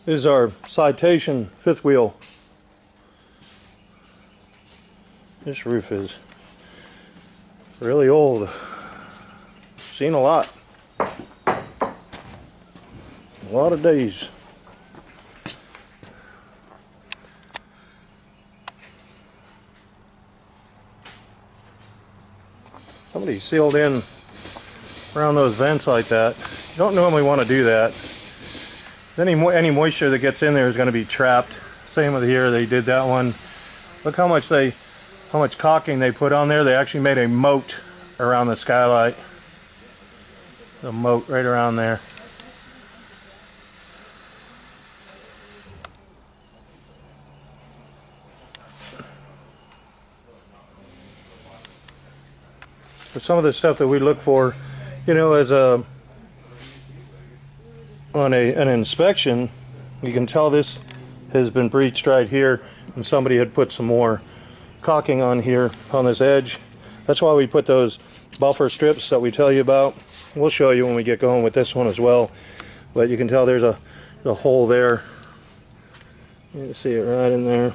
This is our Citation fifth wheel. This roof is really old. Seen a lot. A lot of days. Somebody sealed in around those vents like that. You don't normally want to do that. Any moisture that gets in there is going to be trapped. Same with here, they did that one. Look how much caulking they put on there. They actually made a moat around the skylight. The moat right around there. So some of the stuff that we look for, you know, as on an inspection, you can tell this has been breached right here, and somebody had put some more caulking on here on this edge. That's why we put those buffer strips that we tell you about. We'll show you when we get going with this one as well. But you can tell there's a hole there. You can see it right in there.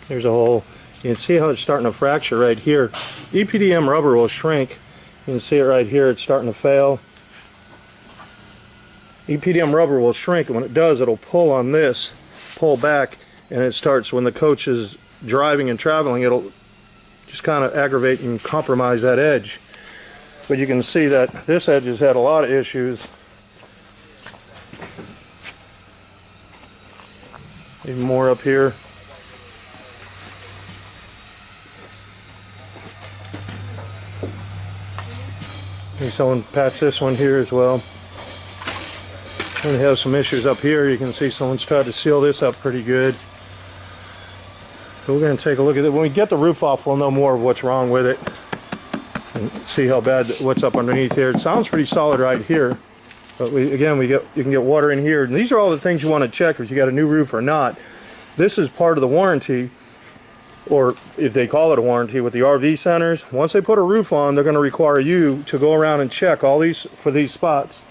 There's a hole. You can see how it's starting to fracture right here. EPDM rubber will shrink. You can see it right here. It's starting to fail. EPDM rubber will shrink, and when it does, it'll pull on this, pull back, and it starts, when the coach is driving and traveling, it'll just kind of aggravate and compromise that edge. But you can see that this edge has had a lot of issues. Even more up here. Maybe someone patched this one here as well. And we have some issues up here. You can see someone's tried to seal this up pretty good. So we're going to take a look at it. When we get the roof off, we'll know more of what's wrong with it and see how bad what's up underneath here. It sounds pretty solid right here, but you can get water in here. And these are all the things you want to check if you got a new roof or not. This is part of the warranty, or if they call it a warranty with the RV centers. Once they put a roof on, they're going to require you to go around and check all these for these spots.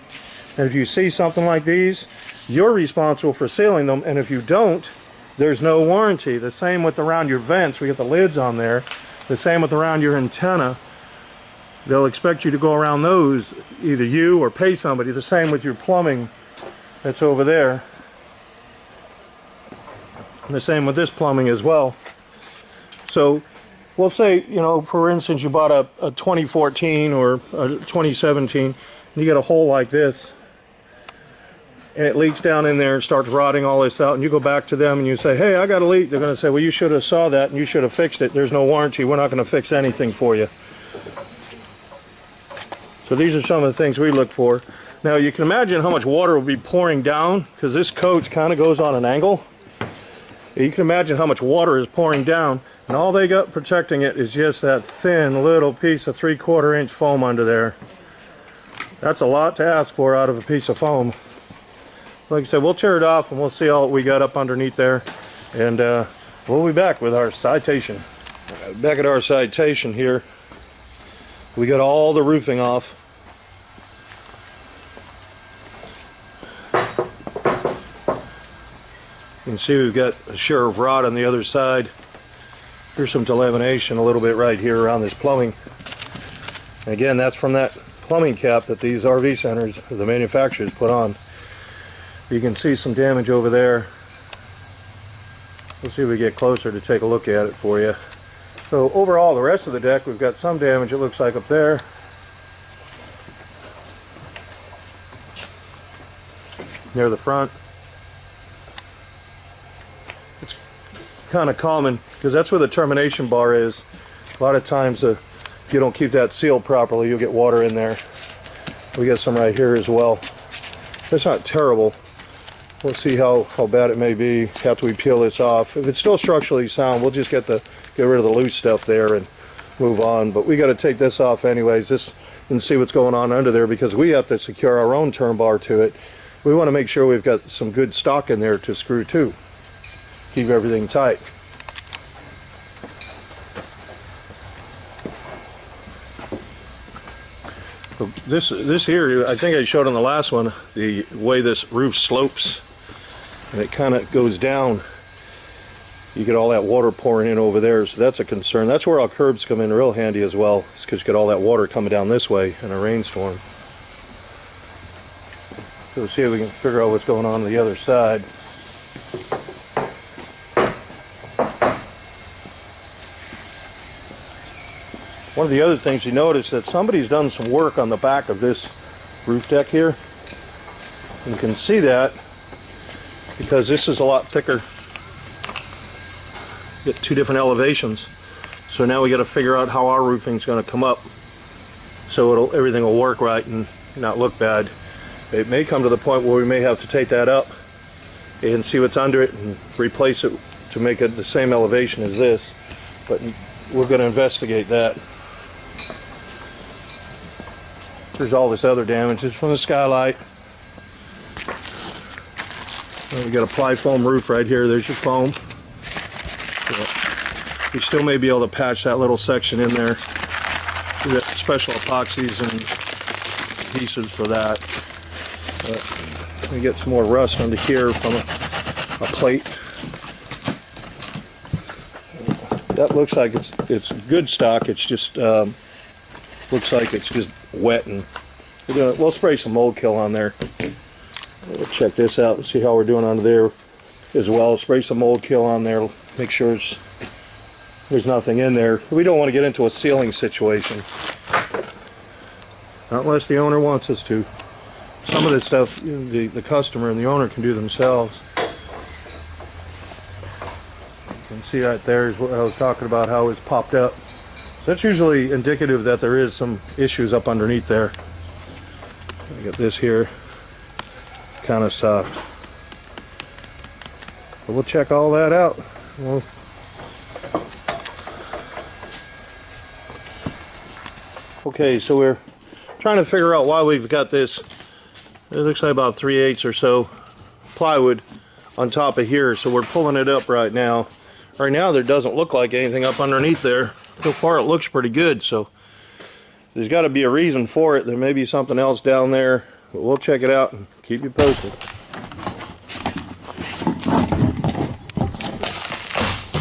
And if you see something like these, you're responsible for sealing them, and if you don't, there's no warranty. The same with around your vents. We get the lids on there. The same with around your antenna. They'll expect you to go around those, either you or pay somebody. The same with your plumbing that's over there. And the same with this plumbing as well. So we'll say, you know, for instance, you bought a 2014 or a 2017, and you get a hole like this, and it leaks down in there and starts rotting all this out, and you go back to them and you say, hey, I got a leak. They're going to say, well, you should have saw that and you should have fixed it. There's no warranty. We're not going to fix anything for you. So these are some of the things we look for. Now you can imagine how much water will be pouring down, because this coach kind of goes on an angle. You can imagine how much water is pouring down, and all they got protecting it is just that thin little piece of 3/4 inch foam under there. That's a lot to ask for out of a piece of foam. Like I said, we'll tear it off and we'll see all we got up underneath there, and we'll be back with our Citation. Back at our Citation here, we got all the roofing off. You can see we've got a share of rot on the other side. Here's some delamination a little bit right here around this plumbing. And again, that's from that plumbing cap that these RV centers, the manufacturers, put on. You can see some damage over there. We'll see if we get closer to take a look at it for you. So overall, the rest of the deck, we've got some damage, it looks like, up there. Near the front. It's kind of common, because that's where the termination bar is. A lot of times, if you don't keep that sealed properly, you'll get water in there. We got some right here as well. It's not terrible. We'll see how bad it may be after we peel this off. If it's still structurally sound, we'll just get rid of the loose stuff there and move on. But we got to take this off anyways, and see what's going on under there, because we have to secure our own turn bar to it. We want to make sure we've got some good stock in there to screw to. Keep everything tight. This here, I think I showed on the last one, the way this roof slopes. and it kind of goes down, you get all that water pouring in over there, so that's a concern. That's where our curbs come in real handy as well, because you get all that water coming down this way in a rainstorm. So we'll see if we can figure out what's going on the other side. One of the other things you notice that somebody's done some work on the back of this roof deck here. And you can see that because this is a lot thicker. Get two different elevations, so now we got to figure out how our roofing is going to come up so everything will work right and not look bad. It may come to the point where we may have to take that up and see what's under it and replace it to make it the same elevation as this, but we're going to investigate that. There's all this other damage. It's from the skylight. We got a ply foam roof right here. There's your foam. You still may be able to patch that little section in there. We got special epoxies and adhesives for that. We get some more rust under here from a plate. That looks like it's good stock. It's just looks like it's just wet, and we'll spray some mold kill on there. We'll check this out and see how we're doing under there as well. Spray some mold kill on there. Make sure there's nothing in there. We don't want to get into a sealing situation, not unless the owner wants us to. Some of this stuff the customer and the owner can do themselves. You can see right there is what I was talking about, how it's popped up. So that's usually indicative that there is some issues up underneath there. I got this here, kind of soft. But we'll check all that out. Okay, so we're trying to figure out why we've got this. It looks like about 3/8 or so plywood on top of here. So we're pulling it up right now. Right now there doesn't look like anything up underneath there. So far it looks pretty good. So there's got to be a reason for it. There may be something else down there. But we'll check it out and keep you posted.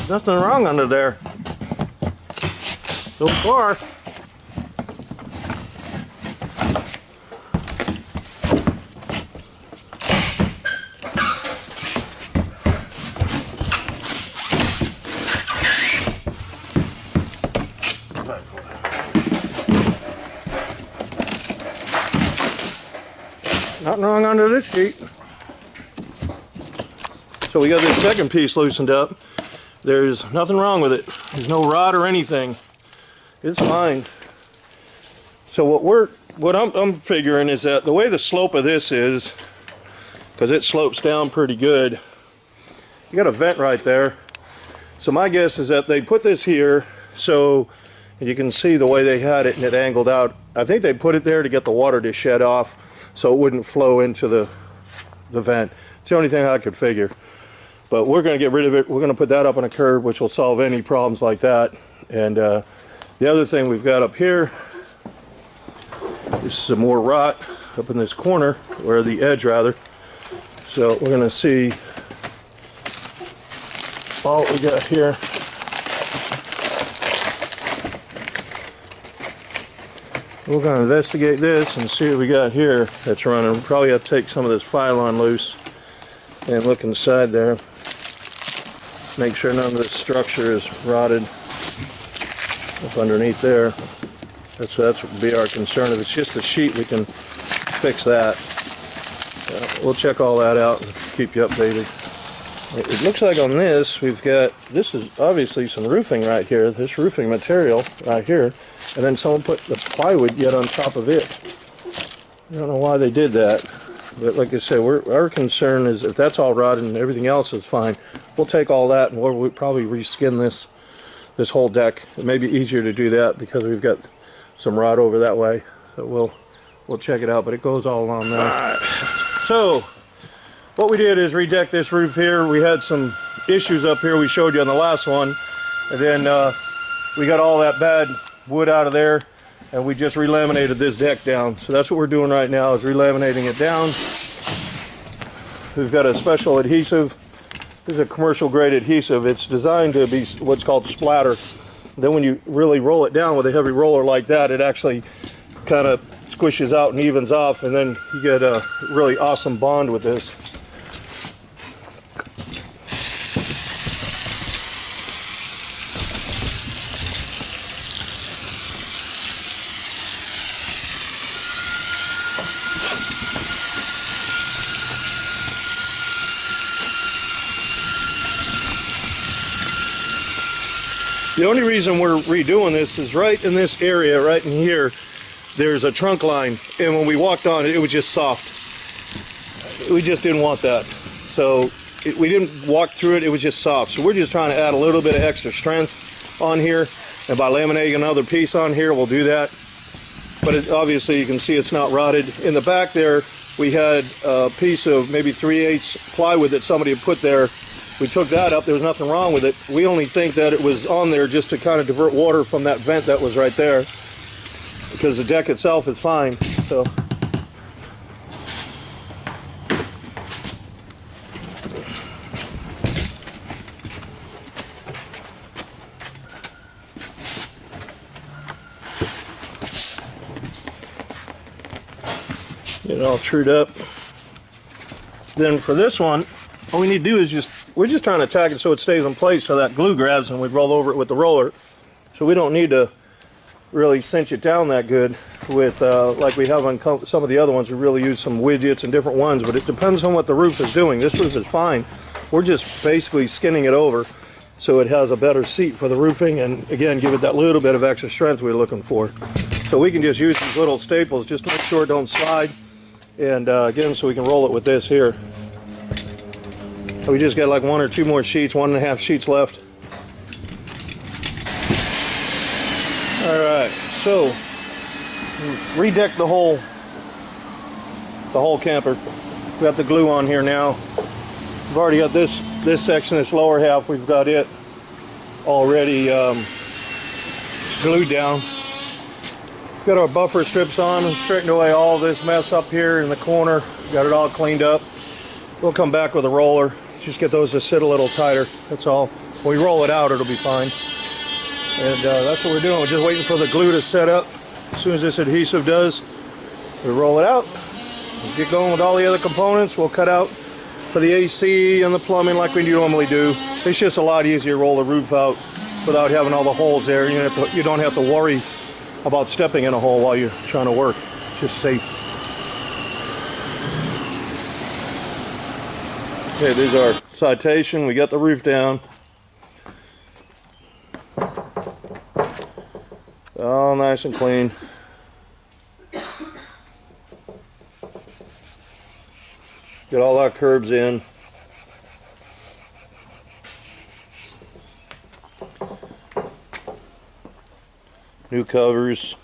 Nothing wrong under there so far. Nothing wrong under this sheet. So we got this second piece loosened up. There's nothing wrong with it. There's no rot or anything. It's fine. So what I'm figuring is that the way the slope of this is, because it slopes down pretty good, you got a vent right there. So my guess is that they put this here so you can see the way they had it and it angled out. I think they put it there to get the water to shed off so it wouldn't flow into the vent. It's the only thing I could figure. But we're going to get rid of it. We're going to put that up on a curb, which will solve any problems like that. And the other thing we've got up here is some more rot up in this corner, or the edge rather. So we're going to see all we got here. We're going to investigate this and see what we got here that's running. We'll probably have to take some of this Phylon loose and look inside there. Make sure none of this structure is rotted up underneath there. That would be our concern. If it's just a sheet, we can fix that. We'll check all that out and keep you updated. It looks like on this, this is obviously some roofing right here, this roofing material right here, and then someone put the plywood yet on top of it. I don't know why they did that, but like I said, our concern is if that's all rotted and everything else is fine, we'll take all that and we'll probably reskin this whole deck. It may be easier to do that because we've got some rot over that way. So we'll check it out, but it goes all along there. So what we did is redeck this roof here. We had some issues up here we showed you on the last one, and then we got all that bad wood out of there and we just relaminated this deck down. So that's what we're doing right now, is relaminating it down. we've got a special adhesive. This is a commercial grade adhesive. It's designed to be what's called splatter. Then when you really roll it down with a heavy roller like that, it actually kind of squishes out and evens off, and then you get a really awesome bond with this. The only reason we're redoing this is right in this area, right in here, there's a trunk line, and when we walked on it, it was just soft. We just didn't want that. So we didn't walk through it, it was just soft. So we're just trying to add a little bit of extra strength on here, and by laminating another piece on here, we'll do that. But obviously you can see it's not rotted. In the back there, we had a piece of maybe 3/8 plywood that somebody had put there. We took that up, there was nothing wrong with it. We only think that it was on there just to kind of divert water from that vent that was right there, because the deck itself is fine. So get it all trued up. Then for this one, all we need to do is we're just trying to tack it so it stays in place, so that glue grabs and we roll over it with the roller. So we don't need to really cinch it down that good with like we have on some of the other ones. We really use some widgets and different ones, but it depends on what the roof is doing. This roof is fine. We're just basically skinning it over so it has a better seat for the roofing, and again give it that little bit of extra strength we're looking for. So we can just use these little staples just to make sure it don't slide, and again, so we can roll it with this here. We just got like 1 or 2 more sheets, 1.5 sheets left. Alright, so redeck the whole camper. We got the glue on here now. We've already got this section, this lower half, we've got it already glued down. We've got our buffer strips on and straightened away all this mess up here in the corner. Got it all cleaned up. We'll come back with a roller. Just get those to sit a little tighter, that's all. When we roll it out, it'll be fine. And that's what we're doing. We're just waiting for the glue to set up. As soon as this adhesive does, we roll it out. We'll get going with all the other components. We'll cut out for the AC and the plumbing like we normally do. It's just a lot easier to roll the roof out without having all the holes there. You don't have to worry about stepping in a hole while you're trying to work. It's just safe. Okay, this is our Citation. We got the roof down. All nice and clean. Get all our curbs in. New covers.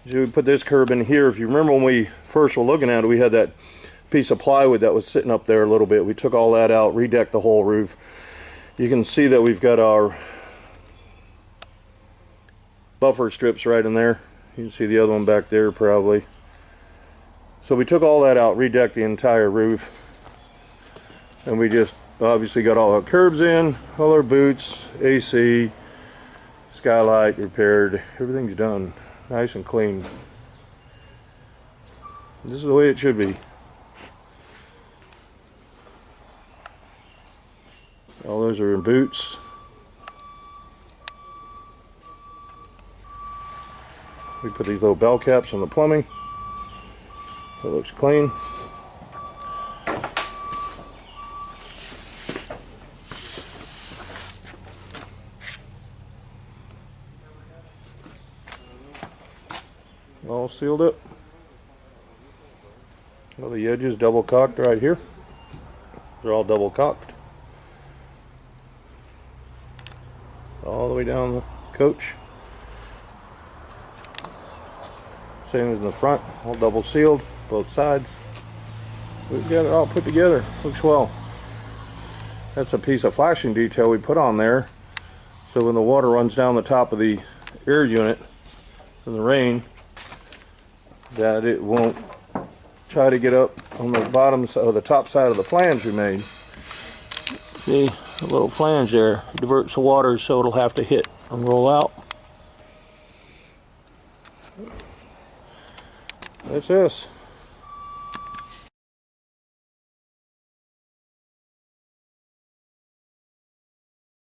So we put this curb in here. If you remember when we first were looking at it, we had that piece of plywood that was sitting up there a little bit. We took all that out, redecked the whole roof. You can see that we've got our buffer strips right in there. You can see the other one back there probably. So we took all that out, redecked the entire roof, and we just obviously got all our curbs in, all our boots, AC, skylight repaired. Everything's done, nice and clean. This is the way it should be. All those are in boots. We put these little bell caps on the plumbing. That looks clean. All sealed up. Well, the edges double cocked right here. They're all double cocked. All the way down the coach. Same as in the front, all double sealed, both sides. We've got it all put together, looks well. That's a piece of flashing detail we put on there, so when the water runs down the top of the air unit in the rain, that it won't try to get up on the bottoms or the top side of the flange we made. See, a little flange there diverts the water, so it'll have to hit and roll out. That's this.